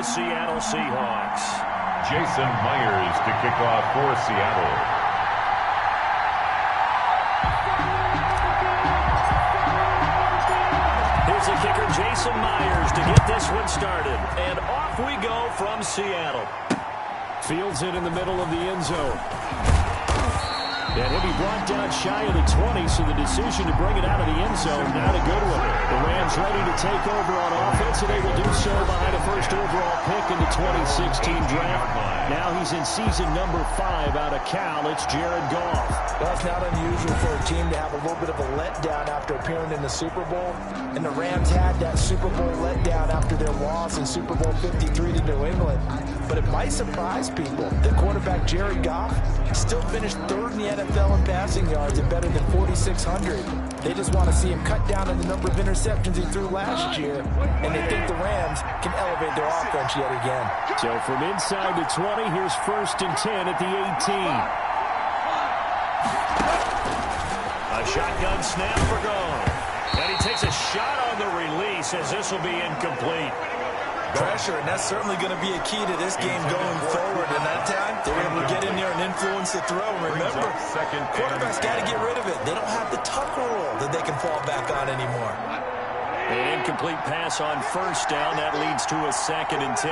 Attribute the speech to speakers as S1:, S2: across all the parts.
S1: Seattle Seahawks.
S2: Jason Myers to kick off for Seattle.
S1: Here's the kicker, Jason Myers, to get this one started. And off we go from Seattle. Fields it in the middle of the end zone. And he'll be brought down shy of the 20, so the decision to bring it out of the end zone, not a good one. The Rams ready to take over on offense, and they will do so behind a first overall pick in the 2016 draft. Now he's in season number 5 out of Cal. It's Jared Goff.
S3: Well, it's not unusual for a team to have a little bit of a letdown after appearing in the Super Bowl. And the Rams had that Super Bowl letdown after their loss in Super Bowl 53 to New England. But it might surprise people that quarterback Jared Goff still finished 3rd in the NFL in passing yards at better than 4,600. They just want to see him cut down on the number of interceptions he threw last year, and they think the Rams can elevate their offense yet again.
S1: So from inside the 20, here's 1st and 10 at the 18. A shotgun snap for Goff. And he takes a shot on the release as this will be incomplete.
S3: Pressure, and that's certainly going to be a key to this game going forward. And that time, they were able to get in there and influence the throw. Remember, quarterbacks got to get rid of it. They don't have the tucker roll that they can fall back on anymore.
S1: An incomplete pass on 1st down. That leads to a 2nd and 10.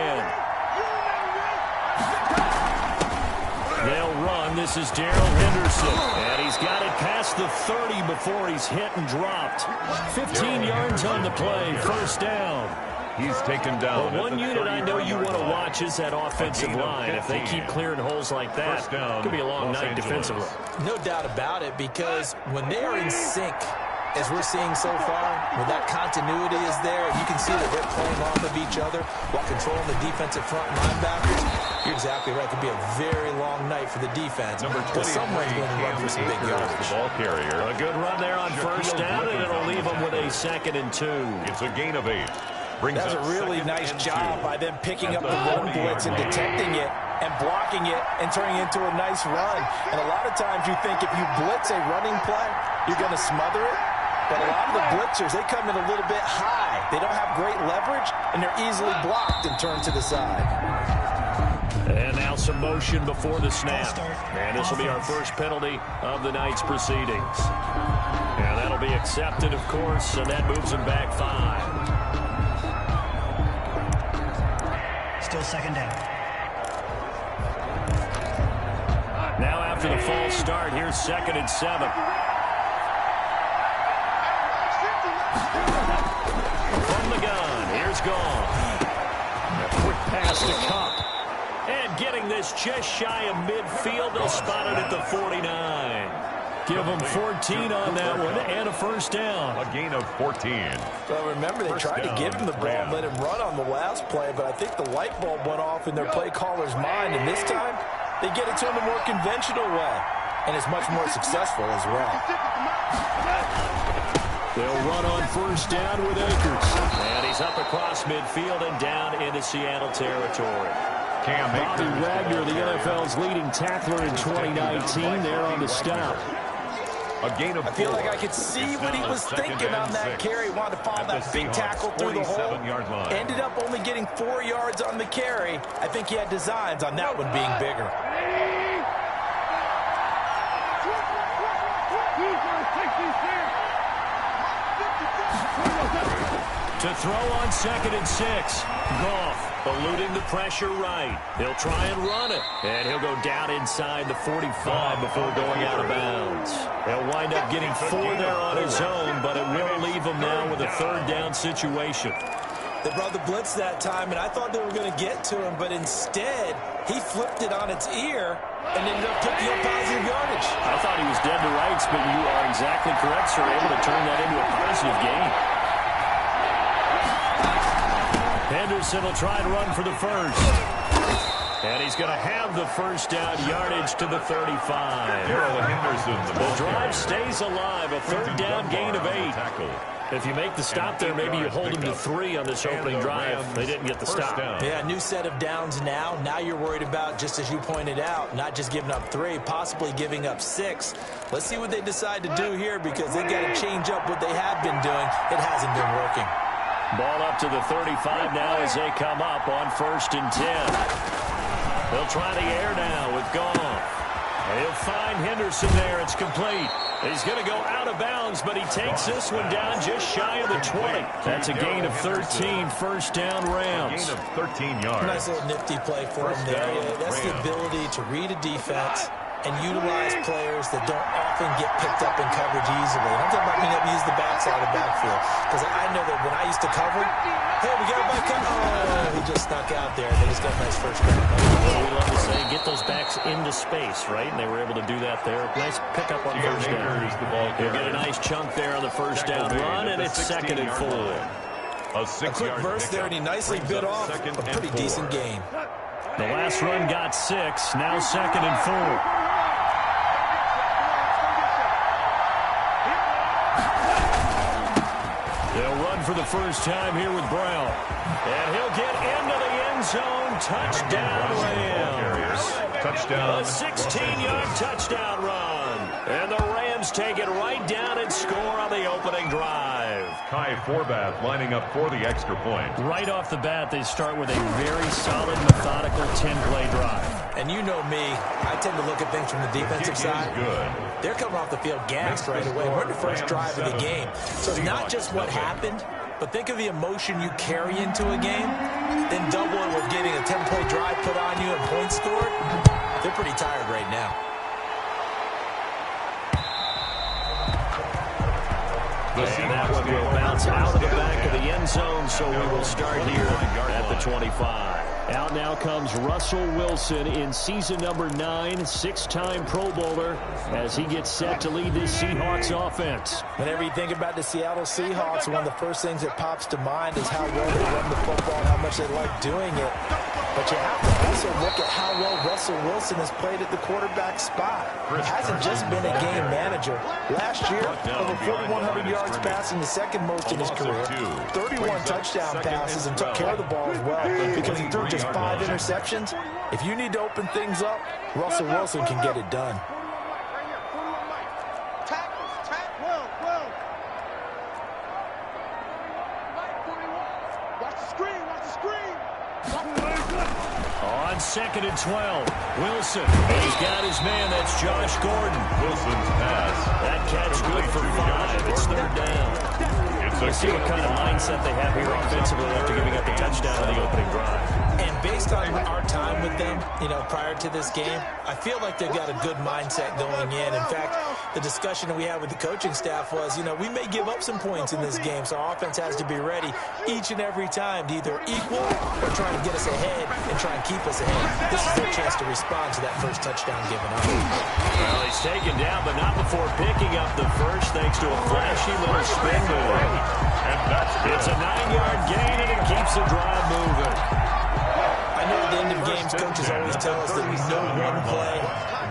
S1: They'll run. This is Darrell Henderson. And he's got it past the 30 before he's hit and dropped. 15 yards on the play. 1st down.
S2: He's taken down.
S1: Well, one unit I know you want to watch is that offensive line. If they keep clearing holes like that, it could be a long night defensively.
S3: No doubt about it, because when they are in sync, as we're seeing so far, when that continuity is there, you can see that they're playing off of each other while controlling the defensive front linebackers. You're exactly right. It could be a very long night for the defense.
S2: Number 20,
S3: someone's going to run for some big yardage.
S2: The ball carrier.
S1: A good run there on 1st down, and it'll leave them with a 2nd and 2.
S2: It's a gain of 8.
S3: That's a really nice job by them picking up the run blitz and detecting it and blocking it and turning it into a nice run. And a lot of times you think if you blitz a running play, you're going to smother it. But a lot of the blitzers, they come in a little bit high. They don't have great leverage, and they're easily blocked and turned to the side.
S1: And now some motion before the snap. And this will be our first penalty of the night's proceedings. And that'll be accepted, of course, and that moves them back 5.
S4: Still 2nd down.
S1: Now after the false start, here's 2nd and 7. From the gun, here's Goff. A quick pass to Cup. And getting this just shy of midfield, they'll spot it at the 49. Give them 14 on that one and a 1st down.
S2: A gain of 14.
S3: Well, remember, they tried to give him the ball and let him run on the last play, but I think the light bulb went off in their play caller's mind, and this time they get it to him a more conventional way, and it's much more successful as well.
S1: They'll run on 1st down with Akers. And he's up across midfield and down into Seattle territory. Bobby Wagner, the NFL's leading tackler in 2019, there on the stop.
S2: A gain of 4.
S3: I feel like I could see what he was thinking on that carry. Wanted to follow that big tackle through the hole. Ended up only getting 4 yards on the carry. I think he had designs on that one being bigger.
S1: To throw on 2nd and 6. Goff eluding the pressure right. He'll try and run it. And he'll go down inside the 45 before going out of bounds. He'll wind up getting 4 there on his own, but it will leave him now with a 3rd down situation.
S3: They brought the blitz that time, and I thought they were going to get to him, but instead, he flipped it on its ear and ended up picking up positive yardage.
S1: I thought he was dead to rights, but you are exactly correct, sir. Able to turn that into a positive gain. Henderson will try and run for the 1st. And he's going to have the 1st down yardage to the 35.
S2: Darrell Henderson.
S1: The drive stays alive. A 3rd down gain of 8. If you make the stop there, maybe you hold them to 3 on this opening drive. They didn't get the stop.
S3: Yeah, new set of downs now. Now you're worried about, just as you pointed out, not just giving up 3, possibly giving up 6. Let's see what they decide to do here, because they got to change up what they have been doing. It hasn't been working.
S1: Ball up to the 35 now as they come up on 1st and 10. They'll try the air now with Goff. He'll find Henderson there. It's complete. He's going to go out of bounds, but he takes this one down just shy of the 20. That's a gain of 13, 1st down Rams.
S2: Gain of 13 yards.
S3: Nice little nifty play for him there. That's the ability to read a defense and utilize players that don't often get picked up in coverage easily. And I'm talking about being able to use the backside of the backfield. Because I know that when I used to cover, hey, we got a back cut. Oh, he just snuck out there. They just got a nice first down.
S1: Well, we love to say, get those backs into space, right? And they were able to do that there. Nice pickup on 1st down. He'll get a nice chunk there on the 1st down run, and it's 2nd and 4.
S2: A
S3: quick burst there, and he nicely bit off a pretty decent gain.
S1: The last run got 6. Now 2nd and 4. They'll run for the first time here with Brown. And he'll get into the end zone. Touchdown, Rams.
S2: Touchdown.
S1: A 16-yard touchdown run. And the Rams take it right down and score on the opening drive.
S2: Kai Forbath lining up for the extra point.
S1: Right off the bat, they start with a very solid, methodical 10-play drive.
S3: And you know me, I tend to look at things from the defensive side.
S2: Good.
S3: They're coming off the field gassed right away. We're in the first drive of the game. So it's not just what happened, but think of the emotion you carry into a game, then double it with getting a 10-play drive put on you and points scored. They're pretty tired right now.
S1: And that one will bounce out of the back of the end zone, so we will start here at the 25. Out now comes Russell Wilson in season number 9, 6-time Pro Bowler, as he gets set to lead this Seahawks offense.
S3: Whenever you think about the Seattle Seahawks, one of the first things that pops to mind is how well they run the football and how much they like doing it. But you have to also look at how well Russell Wilson has played at the quarterback spot. He hasn't just been a game manager. Last year, over 4,100 yards passing, the second most in his career, 31 touchdown passes, and took care of the ball as well because he threw just 5 interceptions. If you need to open things up, Russell Wilson can get it done.
S1: On 2nd and 12, Wilson. He's got his man. That's Josh Gordon.
S2: Wilson's pass.
S1: That catch good for 5. It's 3rd down. Let's see what kind of mindset they have here offensively after giving up the touchdown on the opening drive.
S3: And based on our time with them, prior to this game, I feel like they've got a good mindset going in. In fact, the discussion that we had with the coaching staff was, we may give up some points in this game, so our offense has to be ready each and every time to either equal or try and get us ahead and try and keep us ahead. This is their chance to respond to that first touchdown given up.
S1: Well, he's taken down, but not before picking up the first, thanks to a flashy little spin move. It's a 9-yard gain, and it keeps the drive moving.
S3: I know at the end of games, coaches always tell us that no one play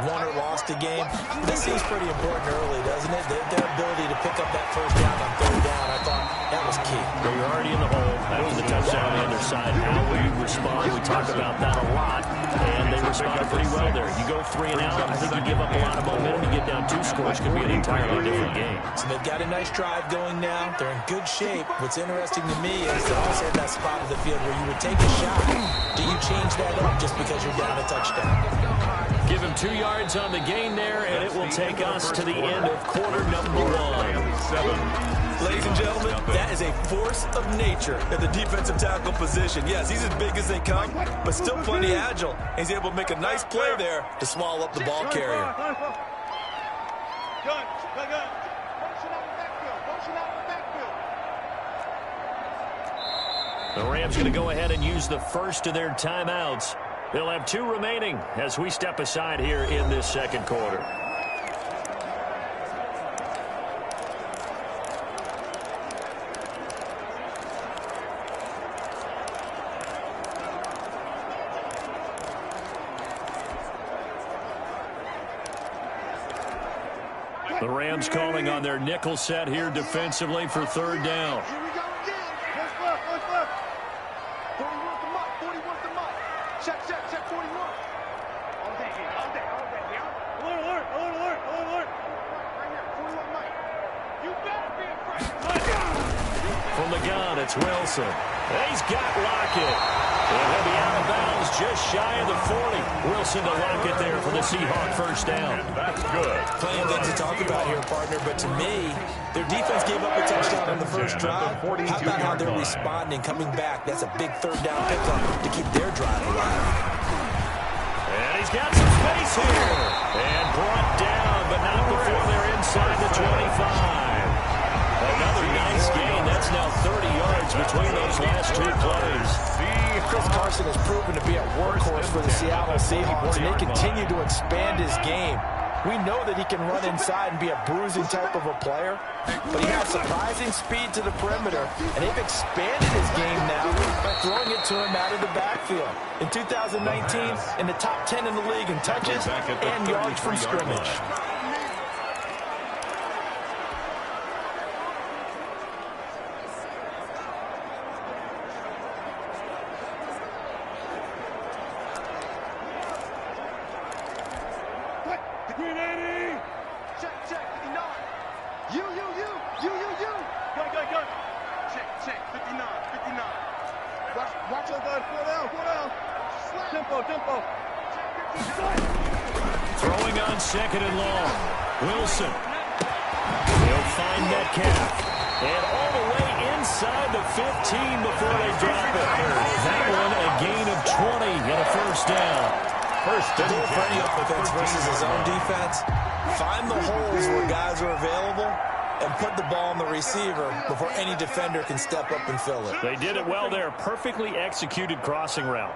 S3: won or lost a game. This seems pretty important early, doesn't it? Their ability to pick up that first down on 3rd down, I thought that was key.
S1: Well, you're already in the hole after the touchdown on the other side. How will you respond? We talked about that a lot, and they responded pretty well there. You go 3 and out, I think you give up a lot of momentum. You get down 2 scores, could be an entirely different game.
S3: So they've got a nice drive going now. They're in good shape. What's interesting to me is they're also in that spot of the field where you would take a shot. Do you change that up just because you're down a touchdown?
S1: Give him 2 yards on the gain there, and it will take us to the end of quarter number 1.
S3: Ladies and gentlemen, that is a force of nature at the defensive tackle position. Yes, he's as big as they come, but still plenty agile. He's able to make a nice play there to swallow up the ball carrier.
S1: The Rams going to go ahead and use the first of their timeouts. They'll have 2 remaining as we step aside here in this second quarter. The Rams calling on their nickel set here defensively for 3rd down. From the gun, it's Wilson. He's got Lockett. And he'll be out of bounds just shy of the 40. Wilson to Lockett there for the Seahawk first down.
S2: And that's good.
S3: Plenty of things to talk about here, partner, but to me, their defense gave up a touchdown on the first drive. How about how they're responding, coming back? That's a big third down pickup to keep their drive alive.
S1: And he's got some space here. And brought down, but not before they're inside the 25. Another nice gain. That's now 30 yards between those last two plays.
S3: Chris Carson has proven to be a workhorse for the Seattle Seahawks, and they continue to expand his game. We know that he can run inside and be a bruising type of a player, but he has surprising speed to the perimeter, and they've expanded his game now by throwing it to him out of the backfield. In 2019, in the top 10 in the league in touches and yards from scrimmage.
S1: Throwing on second and long. Wilson. He'll find Metcalf. And all the way inside the 15 before they drop it. That one a gain of 20 and a first down.
S3: First down for any offense versus his own defense. Find the holes where guys are available and put the ball on the receiver before any defender can step up and fill it.
S1: They did it well there. Perfectly executed crossing route.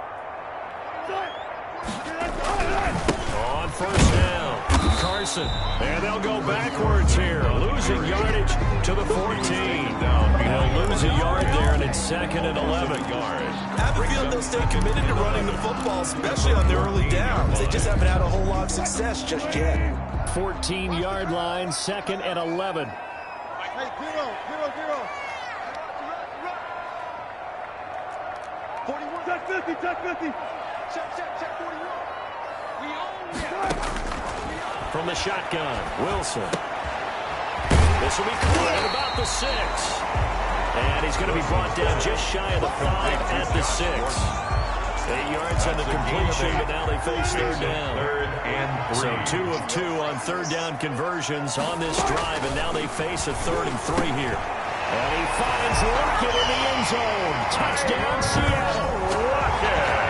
S1: On first down, Carson. And they'll go backwards here. Losing yardage to the 14. They'll lose a yard there, and it's second and 11 yards.
S3: Have a feel they'll stay committed to running the football, especially on the early downs. They just haven't had a whole lot of success just yet.
S1: 14-yard line, second and 11.
S5: Hey, zero. 41. Check 50. Check 41. We own it.
S1: From the shotgun, Wilson. This will be caught at about the 6. And he's going to be brought down just shy of the 5 at the 6. 8 yards on the completion, but now they face third down. So 2 of 2 on third down conversions on this drive, and now they face a 3rd and 3 here. And he finds Lockett in the end zone. Touchdown, Seattle. Lockett.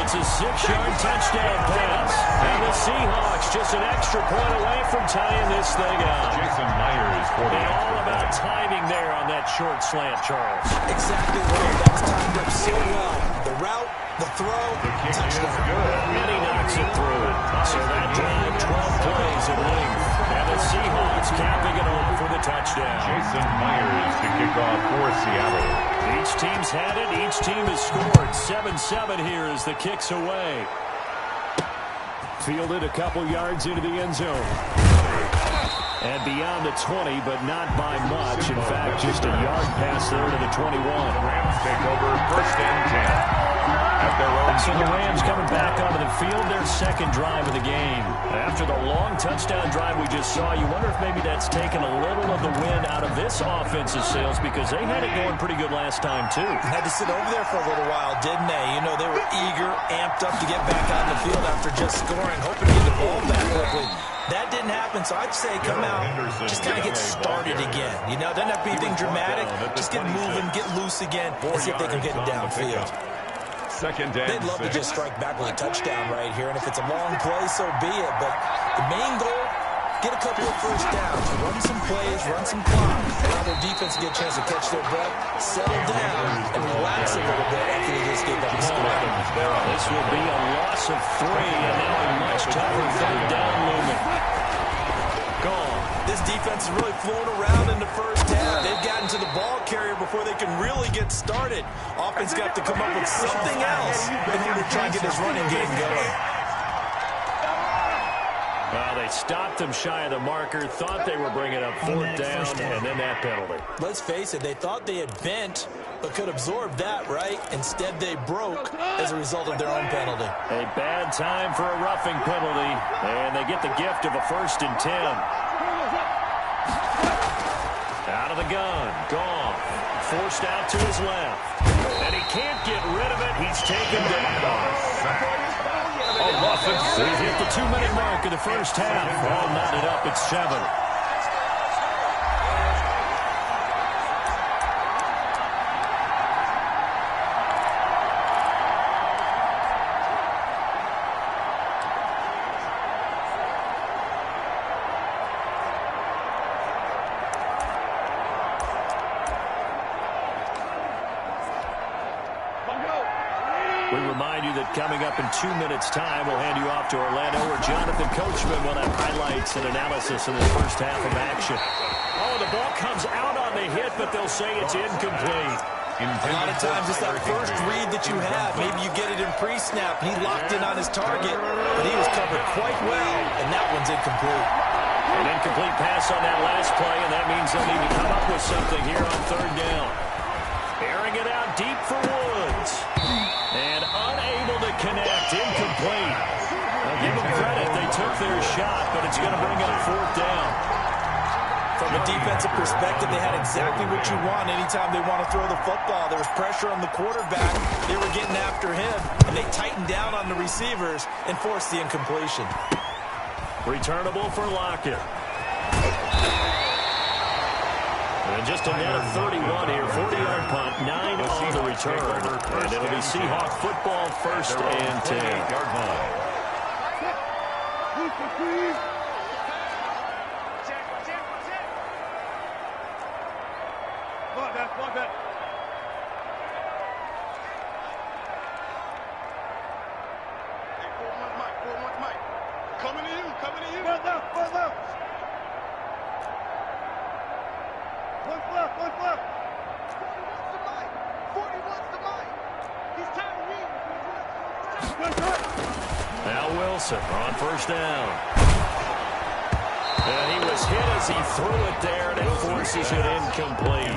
S1: It's a 6-yard touchdown pass. And the Seahawks just an extra point away from tying this thing up.
S2: Jason Myers for the
S1: And all about timing there on that short slant, Charles.
S3: Exactly right. That was timed up so well. The route, the throw,
S2: The kick is
S3: touchdown.
S2: good.
S1: And he knocks it through. So that drive, 12 plays in length. And the Seahawks capping it off for the touchdown.
S2: Jason Myers to kick off for Seattle.
S1: Each team's had it. Each team has scored. 7-7 here as the kick's away. Fielded a couple yards into the end zone. And beyond the 20, but not by much. In fact, just a yard pass there to the 21.
S2: Rams take over first and 10. At their own
S1: So the Rams coming back onto the field, their second drive of the game. After the long touchdown drive we just saw, you wonder if maybe that's taken a little of the wind out of this offensive sails, because they had it going pretty good last time, too.
S3: Had to sit over there for a little while, didn't they? You know, they were eager, amped up to get back on the field after just scoring, hoping to get the ball back quickly. That didn't happen, so I'd say come out, just kind of get started again. You know, doesn't have to be anything dramatic. Just get moving, get loose again, and see if they can get it downfield.
S2: Second and
S3: They'd love to just strike back with a touchdown right here, and if it's a long play, so be it. But the main goal, get a couple of first downs, run some plays, run some clock, allow their defense to get a chance to catch their breath, settle down, and relax a little bit after they just gave up the score.
S1: This will be a loss of 3, and now a much tougher third down looming. Gone.
S3: This defense is really flown around in the first half. They've gotten to the ball carrier before they can really get started. Offense got to come up with something else in order to try and get this running game going.
S1: Well, they stopped him shy of the marker, thought they were bringing up 4th down, and then that penalty.
S3: Let's face it, they thought they had bent, but could absorb that, right? Instead, they broke as a result of their own penalty.
S1: A bad time for a roughing penalty, and they get the gift of a 1st and 10. Out of the gun, Goff. forced out to his left. And he can't get rid of it. He's taken down.
S2: A loss of 6.
S1: We've hit the 2-minute mark of the first half. All knotted up at 7. We remind you that coming up in 2 minutes' time, we'll hand you off to Orlando, where Jonathan Coachman will have highlights and analysis in his first half of action. Oh, the ball comes out on the hit, but they'll say it's incomplete.
S3: A lot of times it's that first read that you have. Maybe you get it in pre-snap. He locked in on his target, but he was covered quite well, and that one's incomplete.
S1: An incomplete pass on that last play, and that means they'll need to come up with something here on 3rd down. Airing it out deep for Woods. And unable to connect. Incomplete. Now give them credit. They took their shot, but it's going to bring up 4th down.
S3: From a defensive perspective, they had exactly what you want anytime they want to throw the football. There was pressure on the quarterback. They were getting after him, and they tightened down on the receivers and forced the incompletion.
S1: Returnable for Lockett. And just a net of 31 here. 40-yard punt, 9 on the return. And it'll be Seahawk football, 1st and 10.
S5: Block that. Hey, 4-1 Mike. Coming to you. One left. One left. 41's the Mike. He's tired of reading.
S1: Now Wilson on 1st down. And he was hit as he threw it there, and it forces it incomplete.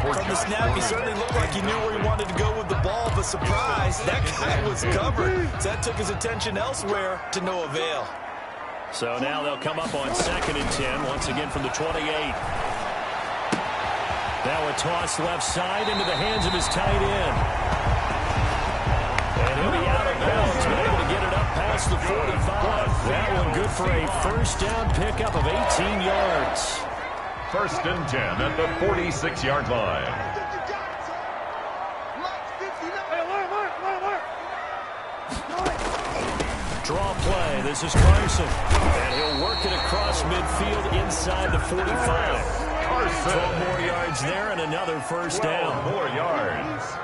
S3: From the snap, he certainly looked like he knew where he wanted to go with the ball, but surprise, that guy was covered. So that took his attention elsewhere to no avail.
S1: So now they'll come up on 2nd and 10, once again from the 28. Now a toss left side into the hands of his tight end. And he'll be out of bounds, but able to get it up past the 45. That one good for a 1st down pickup of 18 yards.
S2: 1st and 10 at the 46-yard line.
S1: Draw play. This is Carson. And he'll work it across midfield inside the 45. 12 more yards there and another 1st down.
S2: 12 more yards.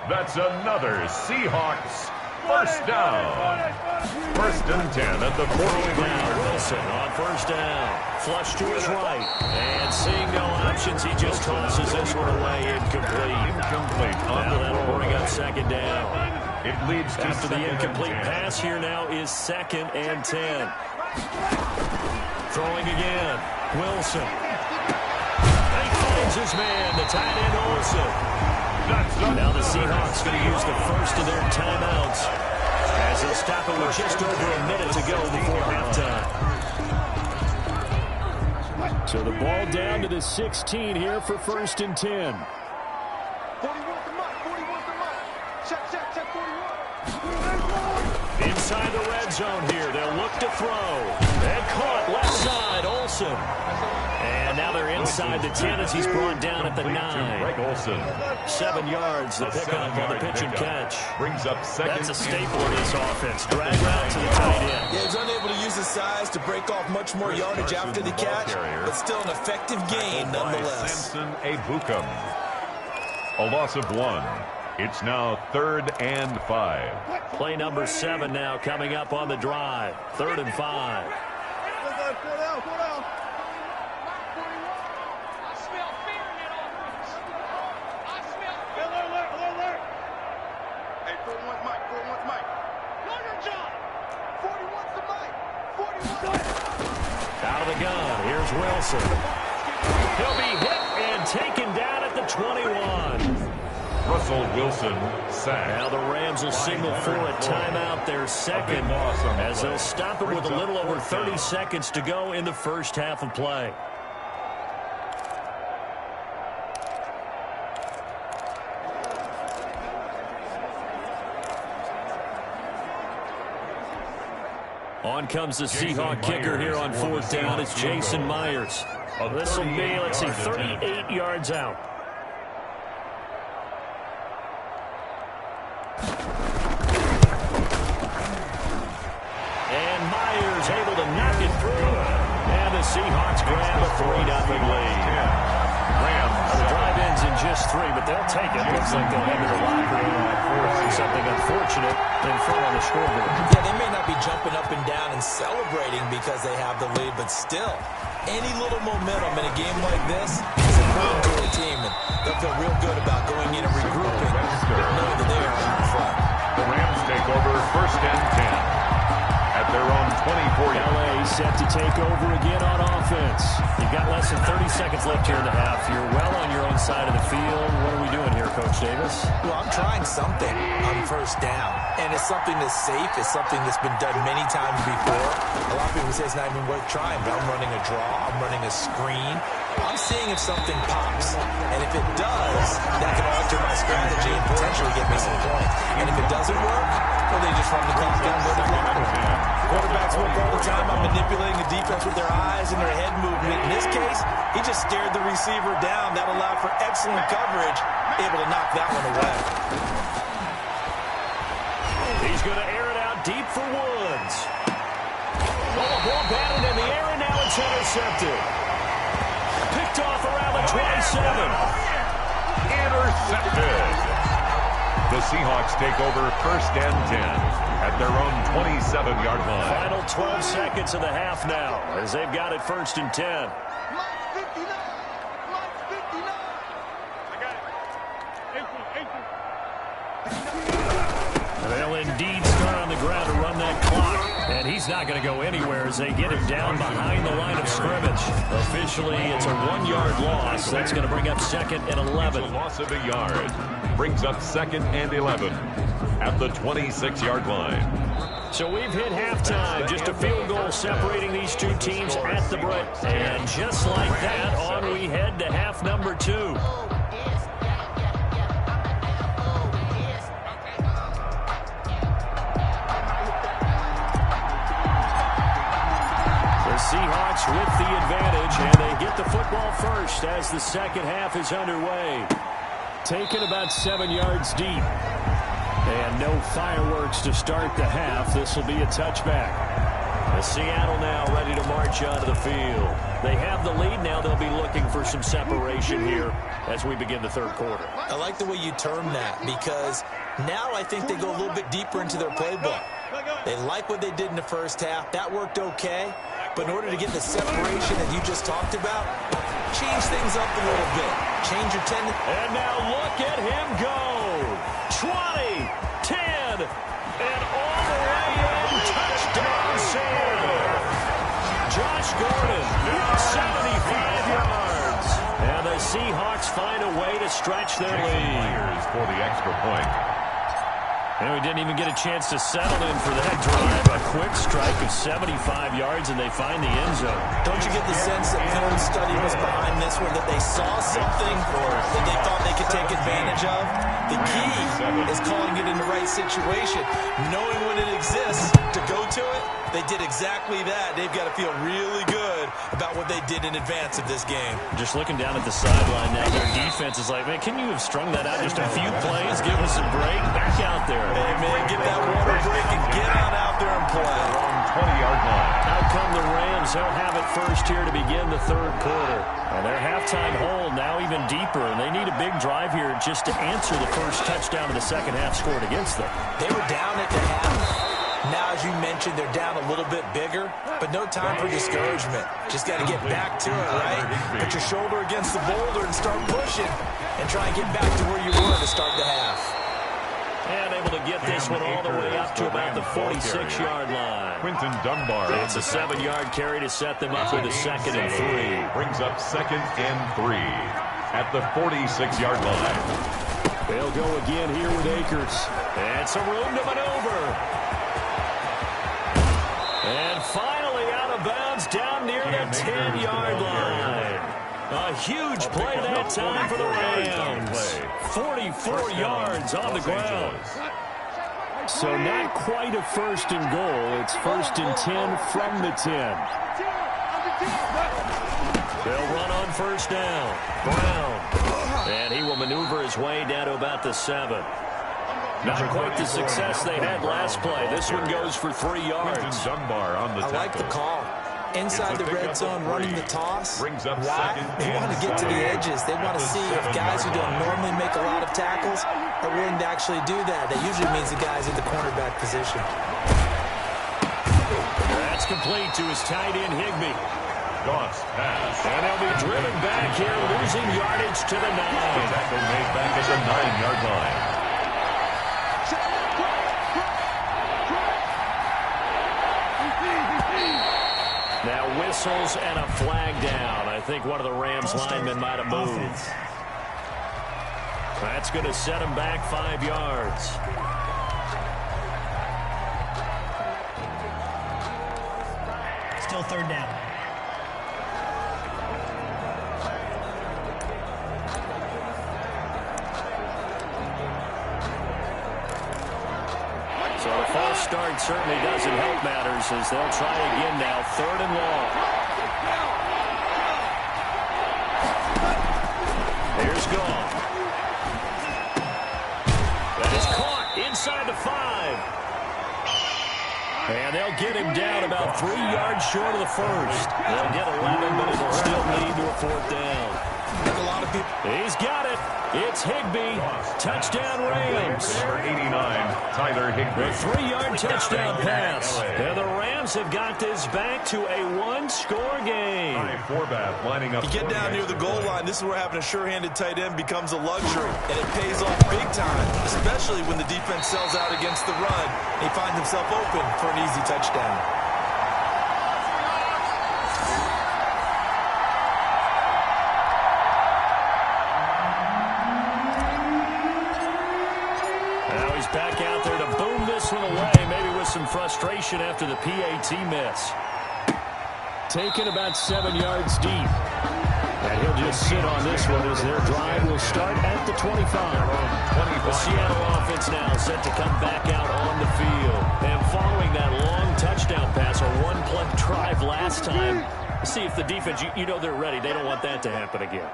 S2: That's another Seahawks 1st down. 1st and 10 at the 43-yard line.
S1: Wilson on 1st down. Flush to his right. And seeing no options, he just tosses this one away incomplete. Now that'll bring up 2nd down.
S2: It leads to
S1: after the incomplete pass here now is 2nd and 10. Throwing again. Wilson. He finds his man, the tight end Olsen. Now the Seahawks going to use the first of their timeouts as they'll stop it with just over a minute to go before halftime. So the ball down to the 16 here for 1st and 10.
S5: 41's the Mike. Check 41.
S1: Inside the red zone here. They'll look to throw. And caught left side, Olsen. And now they're inside the 10 as he's brought down at the 9.
S2: Greg Olsen.
S1: 7 yards, the pickup on the pitch and catch.
S2: Brings up 2nd.
S1: That's a staple of this offense. Drag route to the tight end.
S3: Yeah, he's unable to use his size to break off much more yardage after the catch, but still an effective gain nonetheless.
S2: Samson Ebukam. A loss of 1. It's now 3rd and 5.
S1: Play number 7 now coming up on the drive. 3rd and 5.
S5: Go down. Alert. Hey, 41's Mike. Know your job. 41's the Mike. 41.
S1: Out of the gun. Here's Wilson. He'll be hit and taken down at the 21.
S2: Russell Wilson sacked.
S1: Now the Rams will signal for a timeout, their 2nd, as they'll stop it with a little over 30 seconds to go in the first half of play. On comes the Seahawk kicker here on 4th down. It's Jason Myers. This will be, let's see, 38 yards out. And Myers able to knock it through. And the Seahawks grab a 3-0 lead. The drive ends in just 3, but they'll take it. Looks like they'll head to the locker room. Something unfortunate in front on the scoreboard.
S3: Yeah, they may not be jumping up and down and celebrating because they have the lead, but still, any little momentum in a game like this is important to a team, and they'll feel real good about going in and regrouping, knowing that they are in front.
S2: The Rams take over 1st and 10 at their own 24-yard line.
S1: LA set to take over again on offense. You've got less than 30 seconds left here in the half. You're well on your own side of the field. What are we doing here, Coach Davis?
S3: Well, I'm trying something on 1st down, and it's something that's safe. It's something that's been done many times before. A lot of people say it's not even worth trying, but I'm running a draw. I'm running a screen. I'm seeing if something pops, and if it does, that can alter my strategy and potentially get me some points. And if it doesn't work, well, they just run the clock down with the locker room. Quarterbacks work all the time on manipulating the defense with their eyes and their head movement. In this case, he just stared the receiver down. That allowed for excellent coverage, able to knock that one away.
S1: He's going to air it out deep for Woods. Oh, ball batted in the air, and now it's intercepted. Picked off around the 27.
S2: Intercepted. The Seahawks take over 1st and 10 at their own 27-yard line.
S1: Final 12 seconds of the half now as they've got it 1st and 10.
S5: Mike's 59. Mike's 59. I got it.
S1: They'll indeed start on the ground to run that clock. And he's not going to go anywhere as they get him down behind the line of scrimmage. Officially, it's a 1-yard loss. That's going to bring up 2nd and 11.
S2: A loss of a yard brings up 2nd and 11 at the 26-yard line.
S1: So we've hit halftime. Just a field goal separating these two teams at the break. And just like that, on we head to half number 2. Seahawks with the advantage, and they get the football first as the second half is underway. Taken about 7 yards deep. And no fireworks to start the half. This will be a touchback. Seattle now ready to march onto the field. They have the lead now. They'll be looking for some separation here as we begin the 3rd quarter.
S3: I like the way you term that because now I think they go a little bit deeper into their playbook. They like what they did in the 1st half. That worked okay. But in order to get the separation that you just talked about, change things up a little bit. Change your tendency.
S1: And now look at him go. 20, 10, and all the way in. Touchdown, Seattle. Josh Gordon, 75 yards. And the Seahawks find a way to stretch their lead.
S2: For the extra point.
S1: And we didn't even get a chance to settle in for that drive. A quick strike of 75 yards, and they find the end zone.
S3: Don't you get the sense that film study was behind this one, that they saw something that they thought they could take advantage of? The key is calling it in the right situation. Knowing when it exists to go to it, they did exactly that. They've got to feel really good about what they did in advance of this game.
S1: Just looking down at the sideline now, their defense is like, man, can you have strung that out just a few plays? Give us a break. Back out there.
S3: Hey, man, get that water break and get on out there and play.
S2: On 20-yard line.
S1: Out come the Rams. They'll have it first here to begin the 3rd quarter. And their halftime hole now even deeper, and they need a big drive here just to answer the first touchdown of the second half scored against them.
S3: They were down at the half. Now, as you mentioned, they're down a little bit bigger, but no time for discouragement. Just got to get back to it, right? Put your shoulder against the boulder and start pushing and try and get back to where you were to start the half.
S1: And able to get this one all the way up to about the 46-yard line.
S2: Quinton Dunbar.
S1: It's a 7-yard carry to set them up with a 2nd and 3.
S2: Brings up 2nd and 3 at the 46-yard line.
S1: They'll go again here with Akers. And some room to maneuver. And finally out of bounds down near the 10-yard line. A huge play that time for the Rams. 44 yards on the ground. So not quite a first and goal. It's first and 10 from the 10. They'll run on first down. Brown. And he will maneuver his way down to about the 7. Not quite the success they had last play. This one goes for 3 yards.
S3: I like the call. Inside the red zone, running the toss. Why? They want to get to the edges. They want to see if guys who don't normally make a lot of tackles are willing to actually do that. That usually means the guys in the cornerback position.
S1: That's complete to his tight end, Higbee.
S2: Goss pass.
S1: And they'll be driven back here, losing yardage to the 9.
S2: Tackle made back at the 9-yard line.
S1: Now whistles and a flag down. I think one of the Rams linemen might have moved. That's going to set him back 5 yards.
S4: Still third down.
S1: So the false start certainly doesn't help matters as they'll try again now. 3rd and long. Here's Goff. That is caught inside the 5. And they'll get him down about 3 yards short of the first. They'll get 11, but it'll still lead to a 4th down.
S3: A lot of people.
S1: He's got it. It's Higbee. Touchdown Rams.
S2: Number 89, Tyler Higbee.
S1: A 3-yard touchdown pass. And the Rams have got this back to a 1-score game.
S2: Forbath lining up.
S6: You get down near the goal line, this is where having a sure-handed tight end becomes a luxury, and it pays off big time, especially when the defense sells out against the run. He finds himself open for an easy touchdown.
S1: Back out there to boom this one away, maybe with some frustration after the PAT miss. Taken about 7 yards deep. And he'll just sit on this one as their drive will start at the 25. The Seattle offense now set to come back out on the field. And following that long touchdown pass, a one-play drive last time, see if the defense, you know they're ready. They don't want that to happen again.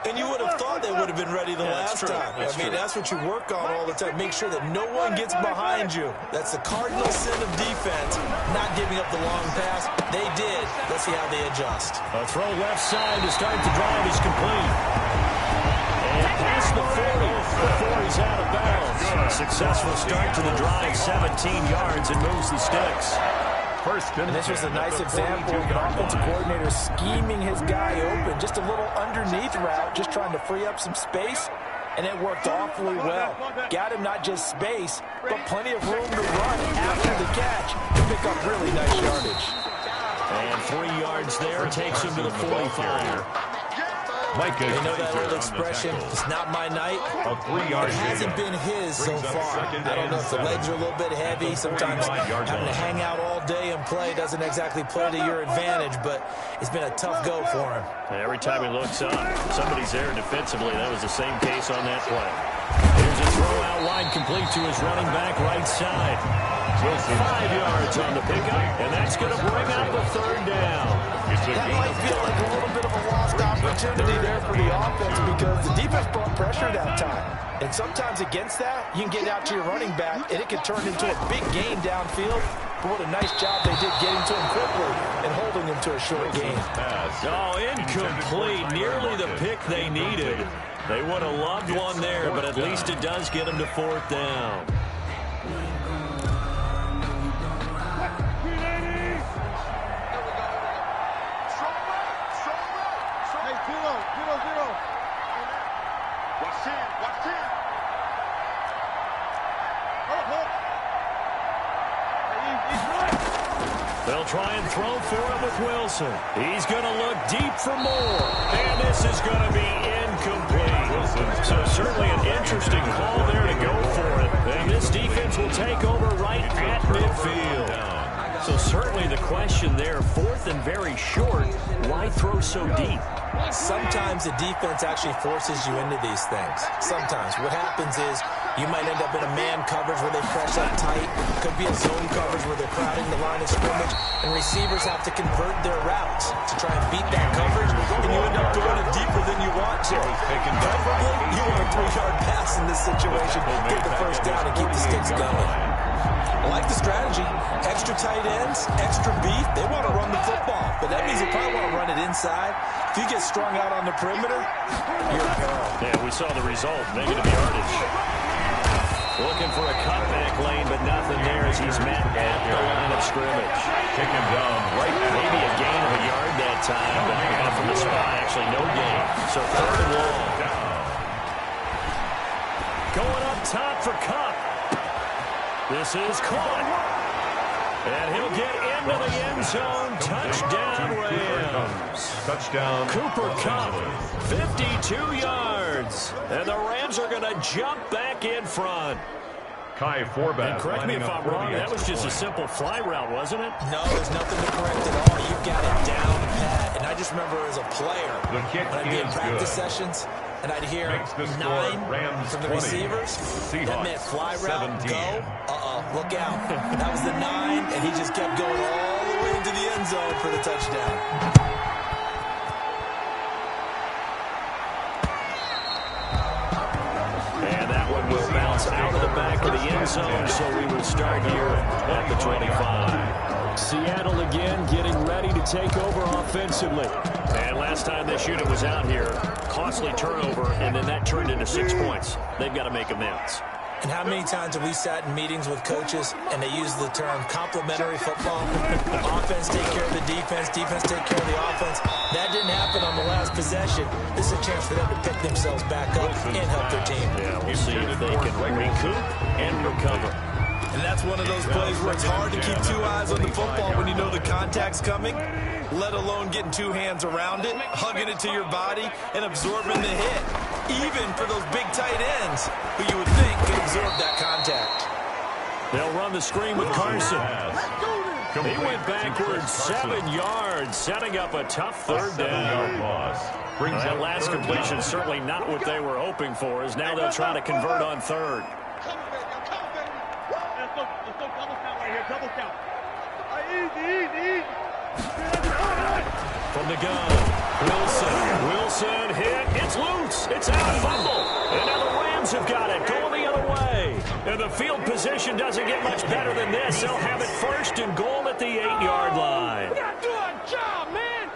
S6: And you would have thought they would have been ready the last time. I mean, that's what you work on all the time. Make sure that no one gets behind you. That's the cardinal sin of defense, not giving up the long pass. They did. Let's see how they adjust.
S1: A throw left side to start the drive is complete. And past the 40 before he's out of bounds. A successful start to the drive, 17 yards, and moves the sticks.
S3: And this was a nice example of an offensive coordinator scheming his guy open. Just a little underneath route, just trying to free up some space, and it worked awfully well. Got him not just space, but plenty of room to run after the catch to pick up really nice yardage.
S1: And 3 yards there takes him to the 45.
S6: They know that old expression, it's not my night. It hasn't been his so far. I don't know if the legs are a little bit heavy. Sometimes having to hang out all day and play doesn't exactly play to your advantage, but it's been a tough go for him.
S1: And every time he looks up, somebody's there defensively. That was the same case on that play. Here's a throw out wide, complete to his running back right side. 5 yards on the pickup, and that's going to bring up the 3rd down.
S3: That might feel like a little bit of a lost opportunity there for the offense because the defense brought pressure that time. And sometimes against that, you can get out to your running back, and it can turn into a big gain downfield. But what a nice job they did getting to him quickly and holding him to a short gain.
S1: Oh, incomplete. Nearly the pick they needed. They would have loved one there, but at least it does get them to 4th down. They'll try and throw for him with Wilson. He's going to look deep for more. And this is going to be incomplete. So certainly an interesting call there to go for it. And this defense will take over right at midfield. So certainly the question situation there. 4th and very short. Why throw so deep?
S6: Sometimes the defense actually forces you into these things. Sometimes. What happens is you might end up in a man coverage where they press up tight. Could be a zone coverage where they're crowding the line of scrimmage. And receivers have to convert their routes to try and beat that coverage. And you end up throwing it deeper than you want to. Preferably, you want a 3-yard pass in this situation. Get the first down and keep the sticks going. I like the strategy. Extra tight ends, extra beef. They want to run the football, but that means they probably want to run it inside. If you get strung out on the perimeter, you're in peril.
S1: Yeah, we saw the result. Negative yardage. Looking for a cutback lane, but nothing there as he's met at the line of scrimmage.
S2: Take him down right at
S1: maybe a gain of a yard that time, but off from the spot, actually no gain. So 3rd and long. Going up top for Cup. This is caught. And he'll get into the end zone. Touchdown, Rams.
S2: Touchdown.
S1: Cooper Kupp, 52 yards. And the Rams are going to jump back in front.
S2: Kai Forbath.
S1: And correct me if I'm wrong, that was just a simple fly route, wasn't it?
S6: No, there's nothing to correct at all. You've got it down pat. And I just remember as a player,
S2: the kick
S6: when I'd be in practice
S2: good.
S6: sessions, and I'd hear 9
S2: Rams
S6: from the
S2: 20,
S6: receivers.
S2: Seahawks
S6: that meant fly route,
S2: 17.
S6: go. Look out. That was the 9, and he just kept going all the way into the end zone for the touchdown.
S1: And that one will bounce out of the back of the end zone, so we will start here at the 25. Seattle again getting ready to take over offensively. And last time this unit was out here, costly turnover, and then that turned into 6 points. They've got to make amends.
S6: And how many times have we sat in meetings with coaches and they use the term complementary football? Offense take care of the defense, defense take care of the offense. That didn't happen on the last possession. This is a chance for them to pick themselves back up and help their team.
S1: Yeah, we'll see if they can recoup and recover.
S6: And that's one of those plays where it's hard to keep 2 eyes on the football when you know the contact's coming, let alone getting 2 hands around it, hugging it to your body, and absorbing the hit. Even for those big tight ends who you would think could absorb that contact.
S1: They'll run the screen with Carson. He went backwards 7 yards, setting up a tough 3rd down. That last completion certainly not what they were hoping for, as now they'll try to convert on 3rd.
S5: Double count. Easy.
S1: From the gun, Wilson hit. It's loose. It's out. Fumble. And now the Rams have got it. Going the other way. And the field position doesn't get much better than this. They'll have it 1st and goal at the 8-yard line.
S5: We got to do our job, man.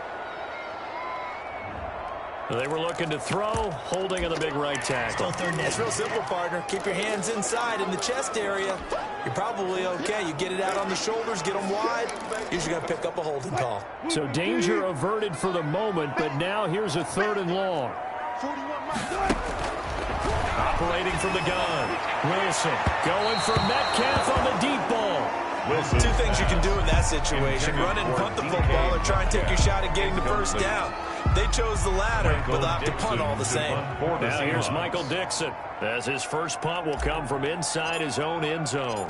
S1: They were looking to throw, holding on the big right tackle.
S4: Still 3rd down.
S6: It's real simple, partner. Keep your hands inside in the chest area. You're probably okay. You get it out on the shoulders, get them wide. Usually going to pick up a holding call.
S1: So danger averted for the moment, but now here's a 3rd and long. Operating from the gun. Wilson going for Metcalf on the deep ball.
S6: Wilson. 2 things you can do in that situation. Run and punt the football or try and take your shot at getting the first down. They chose the latter, but they'll have to punt all the same.
S1: Now here's Michael Dixon, as his first punt will come from inside his own end zone.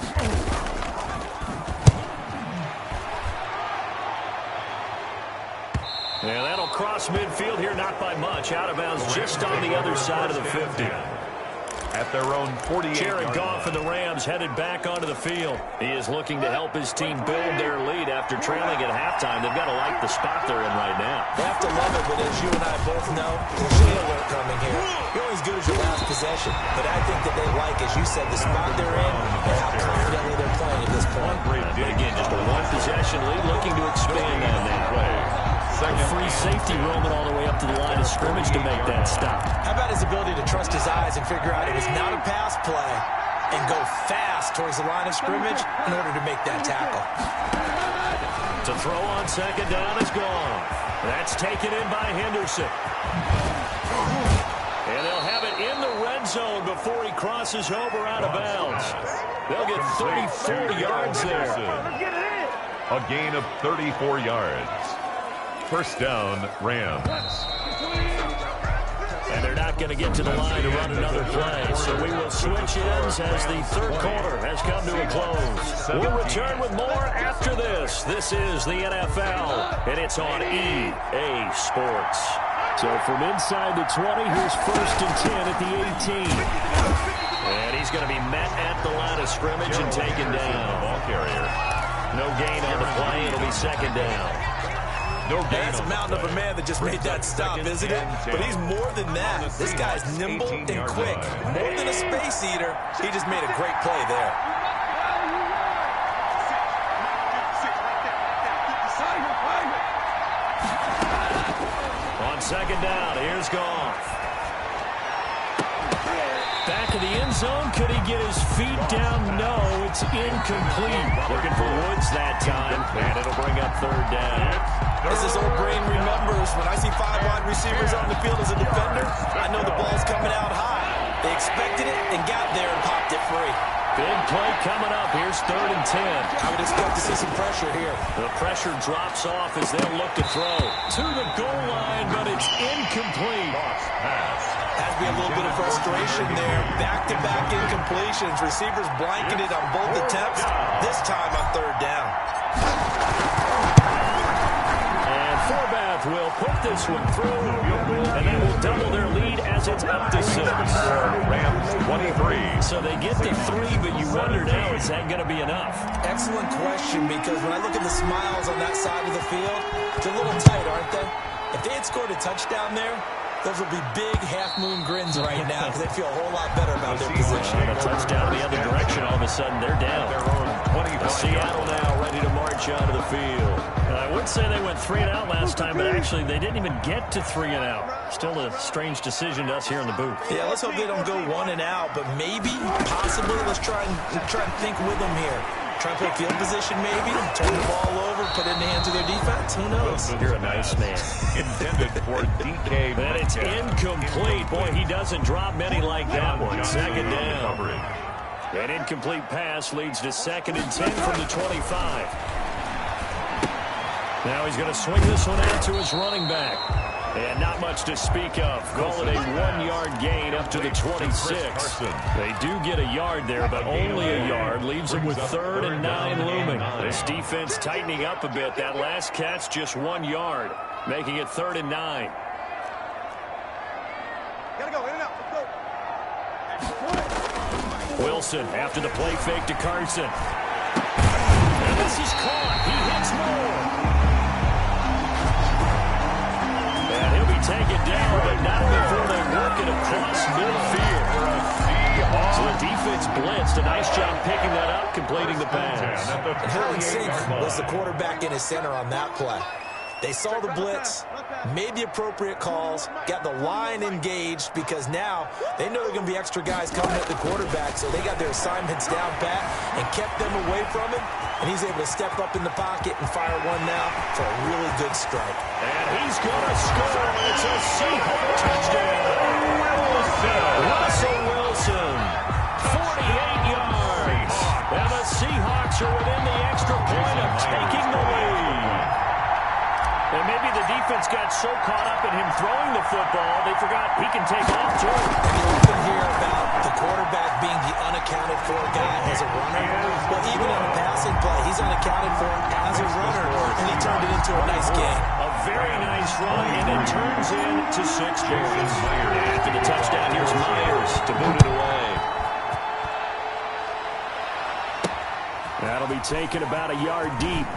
S1: Yeah, that'll cross midfield here, not by much. Out of bounds just on the other side of the 50.
S2: At their own 48.
S1: Jared Goff and the Rams headed back onto the field. He is looking to help his team build their lead after trailing at halftime. They've got to like the spot they're in right now.
S6: They have to love it, but as you and I both know, there's a alert coming here. You're only as good as your last possession. But I think that they like, as you said, the spot they're in and how confidently they're playing at this point.
S1: But again, just a 1-possession lead, looking to expand that now. Free safety roaming all the way up to the line of scrimmage to make that stop.
S6: How about his ability to trust his eyes and figure out it was not a pass play and go fast towards the line of scrimmage in order to make that tackle?
S1: To throw on 2nd down is gone. That's taken in by Henderson. And they'll have it in the red zone before he crosses over out of bounds. They'll get 34 yards there.
S2: A gain of 34 yards. First down, Rams.
S1: And they're not going to get to the line to run another play. So we will switch ends as the third quarter has come to a close. We'll return with more after this. This is the NFL, and it's on EA Sports. So from inside the 20, here's 1st and 10 at the 18. And he's going to be met at the line of scrimmage and taken down. Ball carrier. No gain on the play. It'll be 2nd down.
S6: That's a mountain of a man that just made that stop, isn't it? But he's more than that. This guy's nimble and quick. More than a space eater, he just made a great play there.
S1: On 2nd down, here's Goff. Back of the end zone. Could he get his feet down? No, it's incomplete. Looking for Woods that time, and it'll bring up 3rd down.
S6: As his old brain remembers, when I see 5 wide receivers on the field as a defender, I know the ball's coming out high. They expected it and got there and popped it free.
S1: Big play coming up. Here's 3rd and 10.
S6: I would expect to see some pressure here.
S1: The pressure drops off as they'll look to throw to the goal line, but it's incomplete.
S6: Has to be a little bit of frustration there. Back-to-back incompletions. Receivers blanketed on both attempts, this time on 3rd down.
S1: Forbath will put this one through, and they will double their lead as it's up to 6.
S2: Rams 23.
S1: So they get the 3, but you wonder now, is that going to be enough?
S6: Excellent question, because when I look at the smiles on that side of the field, they're a little tight, aren't they? If they had scored a touchdown there, those would be big half-moon grins right now because they feel a whole lot better about their position.
S1: And a touchdown the other direction, all of a sudden they're down. Seattle now ready to march onto the field. I would say they went 3 and out last time, but actually they didn't even get to 3 and out. Still a strange decision to us here in the booth.
S6: Yeah, let's hope they don't go 1 and out, but maybe, possibly, let's try and think with them here. Try and play field position maybe, turn the ball over, put it in the hands of their defense. Who knows?
S1: You're a nice man.
S2: Intended for DK.
S1: And it's incomplete. Boy, he doesn't drop many like that one. 2nd down. An incomplete pass leads to 2nd and 10 from the 25. Now he's going to swing this one out to his running back. And not much to speak of. Call it a 1-yard gain up to the 26. They do get a yard there, but only a yard. Leaves them with 3rd and 9 looming. This defense tightening up a bit. That last catch, just 1 yard, making it 3rd and 9.
S5: Gotta go, in and out. Let's go.
S1: Wilson after the play fake to Carson. And this is caught. He hits more. Take it down, but not before they work it across midfield. So the defense blitzed. A nice job picking that up, completing the pass.
S6: Hill and Sink was the quarterback in his center on that play. They saw the blitz, made the appropriate calls, got the line engaged because now they know there are going to be extra guys coming at the quarterback, so they got their assignments down pat and kept them away from him, and he's able to step up in the pocket and fire one now for a really good strike.
S1: And he's going to score. It's a Seahawk touchdown. Russell Wilson, 48 yards. And the Seahawks are within the extra point of taking the lead. And maybe the defense got so caught up in him throwing the football, they forgot he can take off, too.
S6: And you often hear about the quarterback being the unaccounted for guy as a runner. Well, even on a passing play, he's unaccounted for as a runner, and he turned it into a nice game.
S1: A very nice run, and it turns into 6 points. After the touchdown, here's Myers to boot it away. That'll be taken about a yard deep.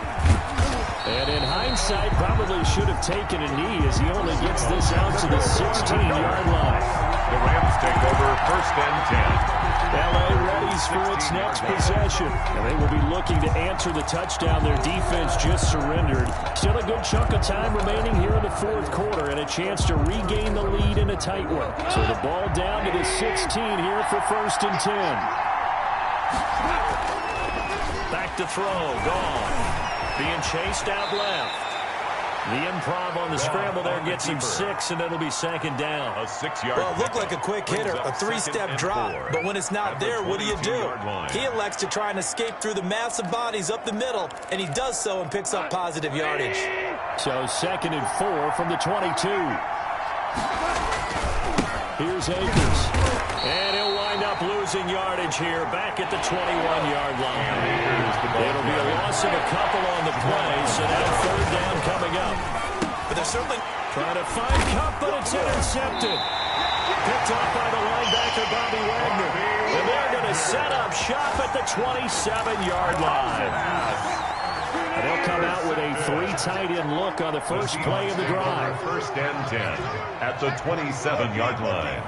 S1: And in hindsight, probably should have taken a knee as he only gets this out to the 16-yard line.
S2: The Rams take over 1st and 10.
S1: LA readies for its next possession. And they will be looking to answer the touchdown their defense just surrendered. Still a good chunk of time remaining here in the 4th quarter and a chance to regain the lead in a tight one. So the ball down to the 16 here for 1st and 10. Back to throw, gone. Being chased out left. The improv on the scramble there gets him 6, and it'll be 2nd down.
S2: A 6-yard.
S6: Well, it looked like a quick hitter, a 3-step drop. But when it's not there, what do? He elects to try and escape through the massive bodies up the middle, and he does so and picks up positive yardage.
S1: So 2nd and 4 from the 22. Here's Akers. And he'll wind up losing yardage here back at the 21-yard line. It'll be a loss of a couple on the play, so now third down coming up.
S6: But they're certainly
S1: trying to find Cup, but it's intercepted. Picked off by the linebacker, Bobby Wagner. And they're going to set up shop at the 27-yard line. And they'll come out with a 3 tight end look on the first play of the drive.
S2: First and 10 at the 27-yard line.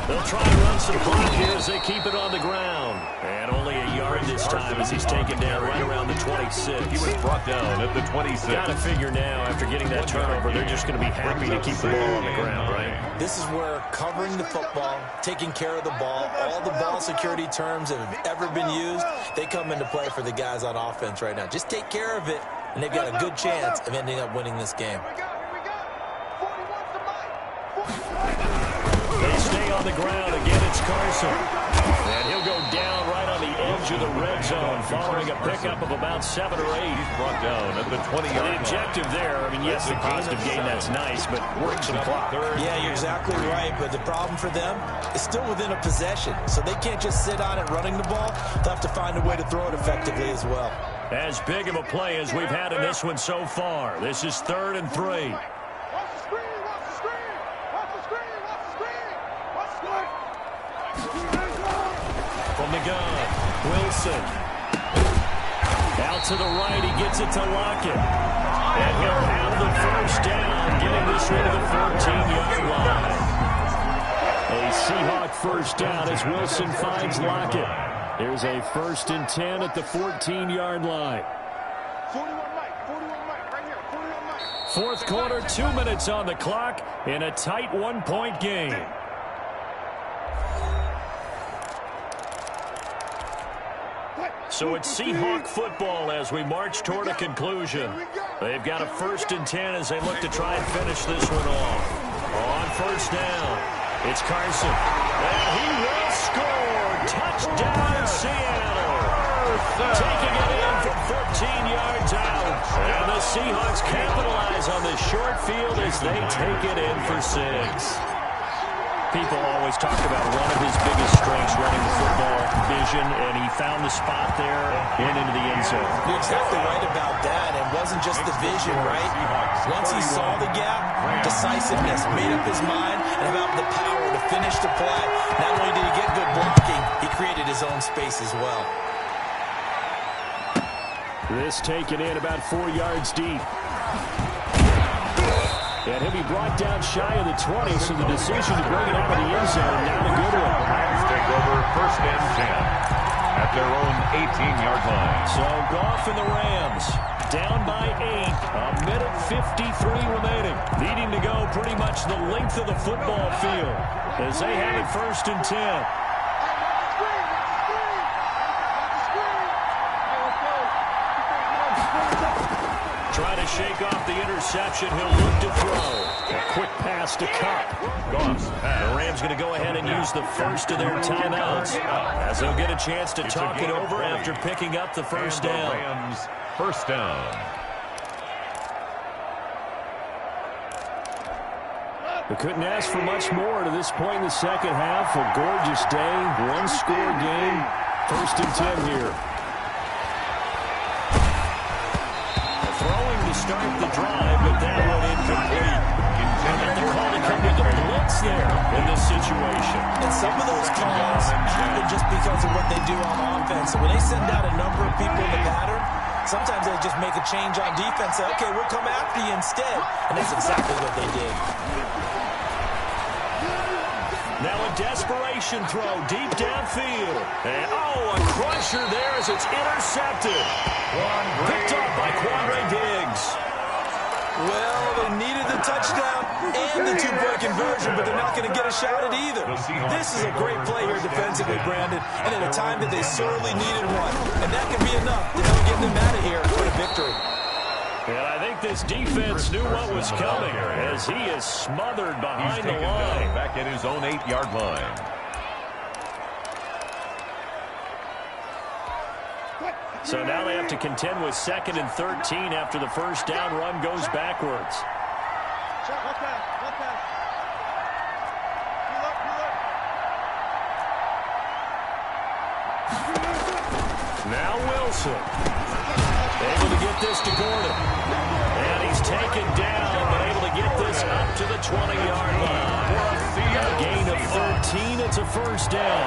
S1: They'll try and run some clock here as they keep it on the ground. And only a yard this time as he's taken down right around the 26.
S2: He was brought down at the 26.
S1: Got to figure now, after getting that turnover, they're just going to be happy to keep the ball on the ground, right?
S6: This is where covering the football, taking care of the ball, all the ball security terms that have ever been used, they come into play for the guys on offense right now. Just take care of it, and they've got a good chance of ending up winning this game.
S1: They stay on the ground. Again, it's Carson. And he'll go down right on the edge of the red zone following a pickup of about 7 or 8.
S2: He's brought down at the 20-yard line.
S1: The objective there, I mean, yes, the positive gain, that's nice, but work some clock.
S6: Yeah, you're exactly right, but the problem for them is still within a possession, so they can't just sit on it running the ball. They'll have to find a way to throw it effectively as well.
S1: As big of a play as we've had in this one so far. This is 3rd and 3. From the gun, Wilson. Out to the right, he gets it to Lockett. And he'll have the first down, getting this one to the 14-yard line. A Seahawk first down as Wilson finds Lockett. Here's a 1st and 10 at the 14-yard line.
S5: 41 Mike, right here, 41 Mike.
S1: 4th quarter, 2 minutes on the clock in a tight 1-point game. So it's Seahawk football as we march toward a conclusion. They've got a 1st and 10 as they look to try and finish this one off. On first down, it's Carson. And he will score. Touchdown, Seattle. Taking it in from 14 yards out. And the Seahawks capitalize on this short field as they take it in for 6. People always talk about one of his biggest strengths running the football, vision, and he found the spot there and into the end zone.
S6: You're exactly right about that. It wasn't just the vision, right? Once he saw the gap, decisiveness, made up his mind, and about the power to finish the play. Not only did he get good blocking, he created his own space as well.
S1: This taken in about 4 yards deep. And he'll be brought down shy of the 20, so the decision to bring it out of the end zone, not a good one.
S2: Rams take over 1st and 10 at their own 18-yard line.
S1: So Goff and the Rams down by 8, a minute 53 remaining. Needing to go pretty much the length of the football field as they have it 1st and 10. Trying to shake off the interception. He'll look to throw. A quick pass to Cup. The Rams going to go ahead and use the first of their timeouts as they'll get a chance to talk it over after picking up the first down.
S2: Rams first down.
S1: They couldn't ask for much more to this point in the second half. A gorgeous day, 1-score game. 1st and 10 here. Throwing to start the drive, but that one incomplete. And they're calling to come with the blitz there in this situation.
S6: And some of those calls happen just because of what they do on offense. So when they send out a number of people in the pattern, sometimes they just make a change on defense. Say, okay, we'll come after you instead. And that's exactly what they did.
S1: Now a desperation throw deep downfield. And a crusher there as it's intercepted. Picked off by Quandre Diggs.
S6: Well, they needed the touchdown and the 2-point conversion, but they're not going to get a shot at either. This is a great play here defensively, Brandon, and at a time that they sorely needed one. And that can be enough to help get them out of here for a victory.
S1: And I think this defense knew what was coming as he is smothered behind the line.
S2: Back at his own 8-yard line.
S1: So now they have to contend with 2nd and 13 after the first down run goes backwards. Now Wilson. Able to get this to Gordon. And he's taken down, but able to get this up to the 20-yard line. A gain of 13. It's a first down.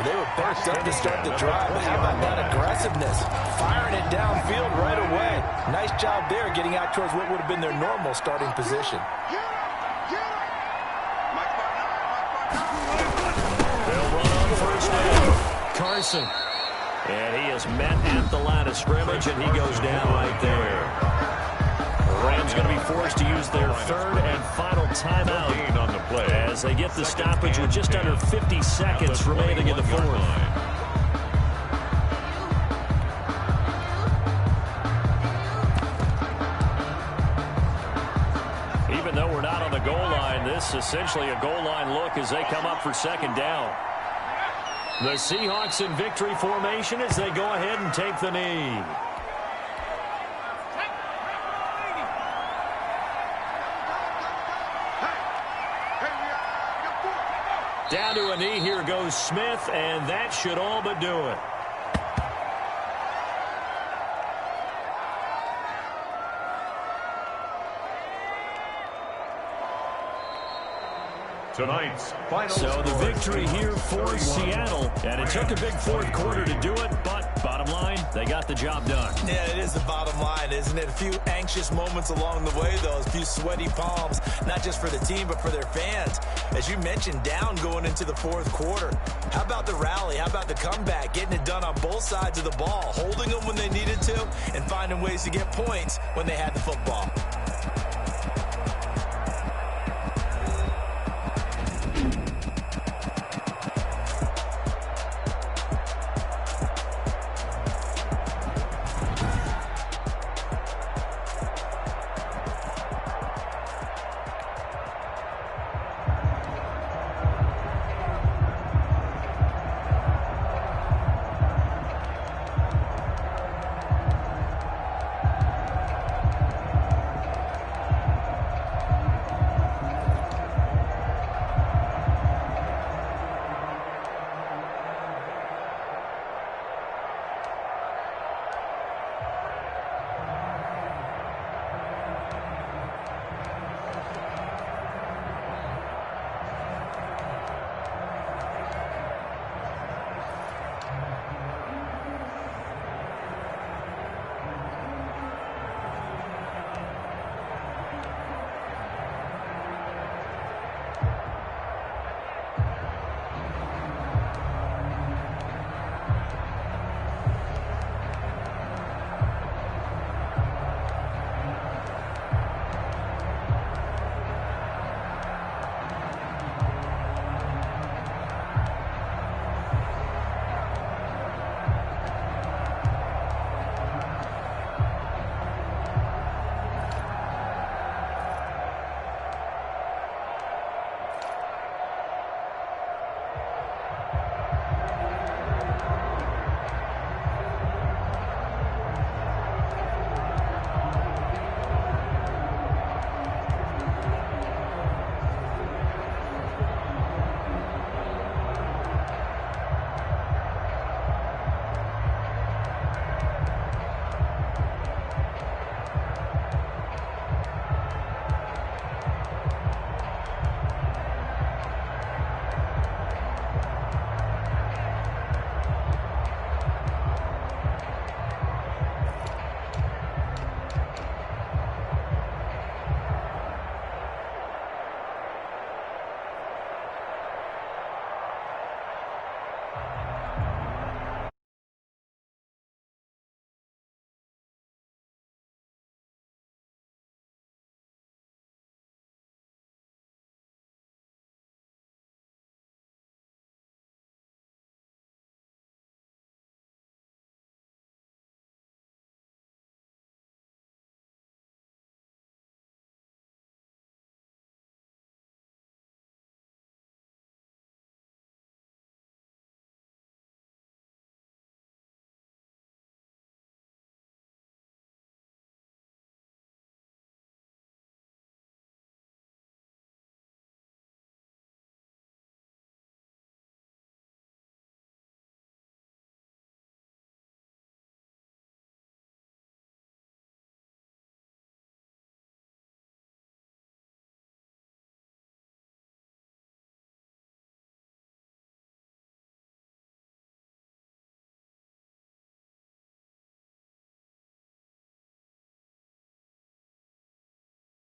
S3: They were backed up to start the drive, but how about that aggressiveness? Firing it downfield right away. Nice job there getting out towards what would have been their normal starting position.
S1: They'll run on first down. Carson. And he is met at the line of scrimmage, and he goes down right there. The Rams going to be forced to use their third and final timeout
S2: on the play
S1: as they get the stoppage with just under 50 seconds remaining in the fourth. Even though we're not on the goal line, this is essentially a goal line look as they come up for second down. The Seahawks in victory formation as they go ahead and take the knee. Down to a knee, here goes Smith, and that should all but do it.
S2: Tonight's final
S1: So the victory here for Seattle, and it took a big fourth quarter to do it, but bottom line, they got the job done.
S6: Yeah, it is the bottom line, isn't it? A few anxious moments along the way, though, a few sweaty palms, not just for the team, but for their fans. As you mentioned, down going into the fourth quarter. How about the rally? How about the comeback? Getting it done on both sides of the ball, holding them when they needed to, and finding ways to get points when they had the football.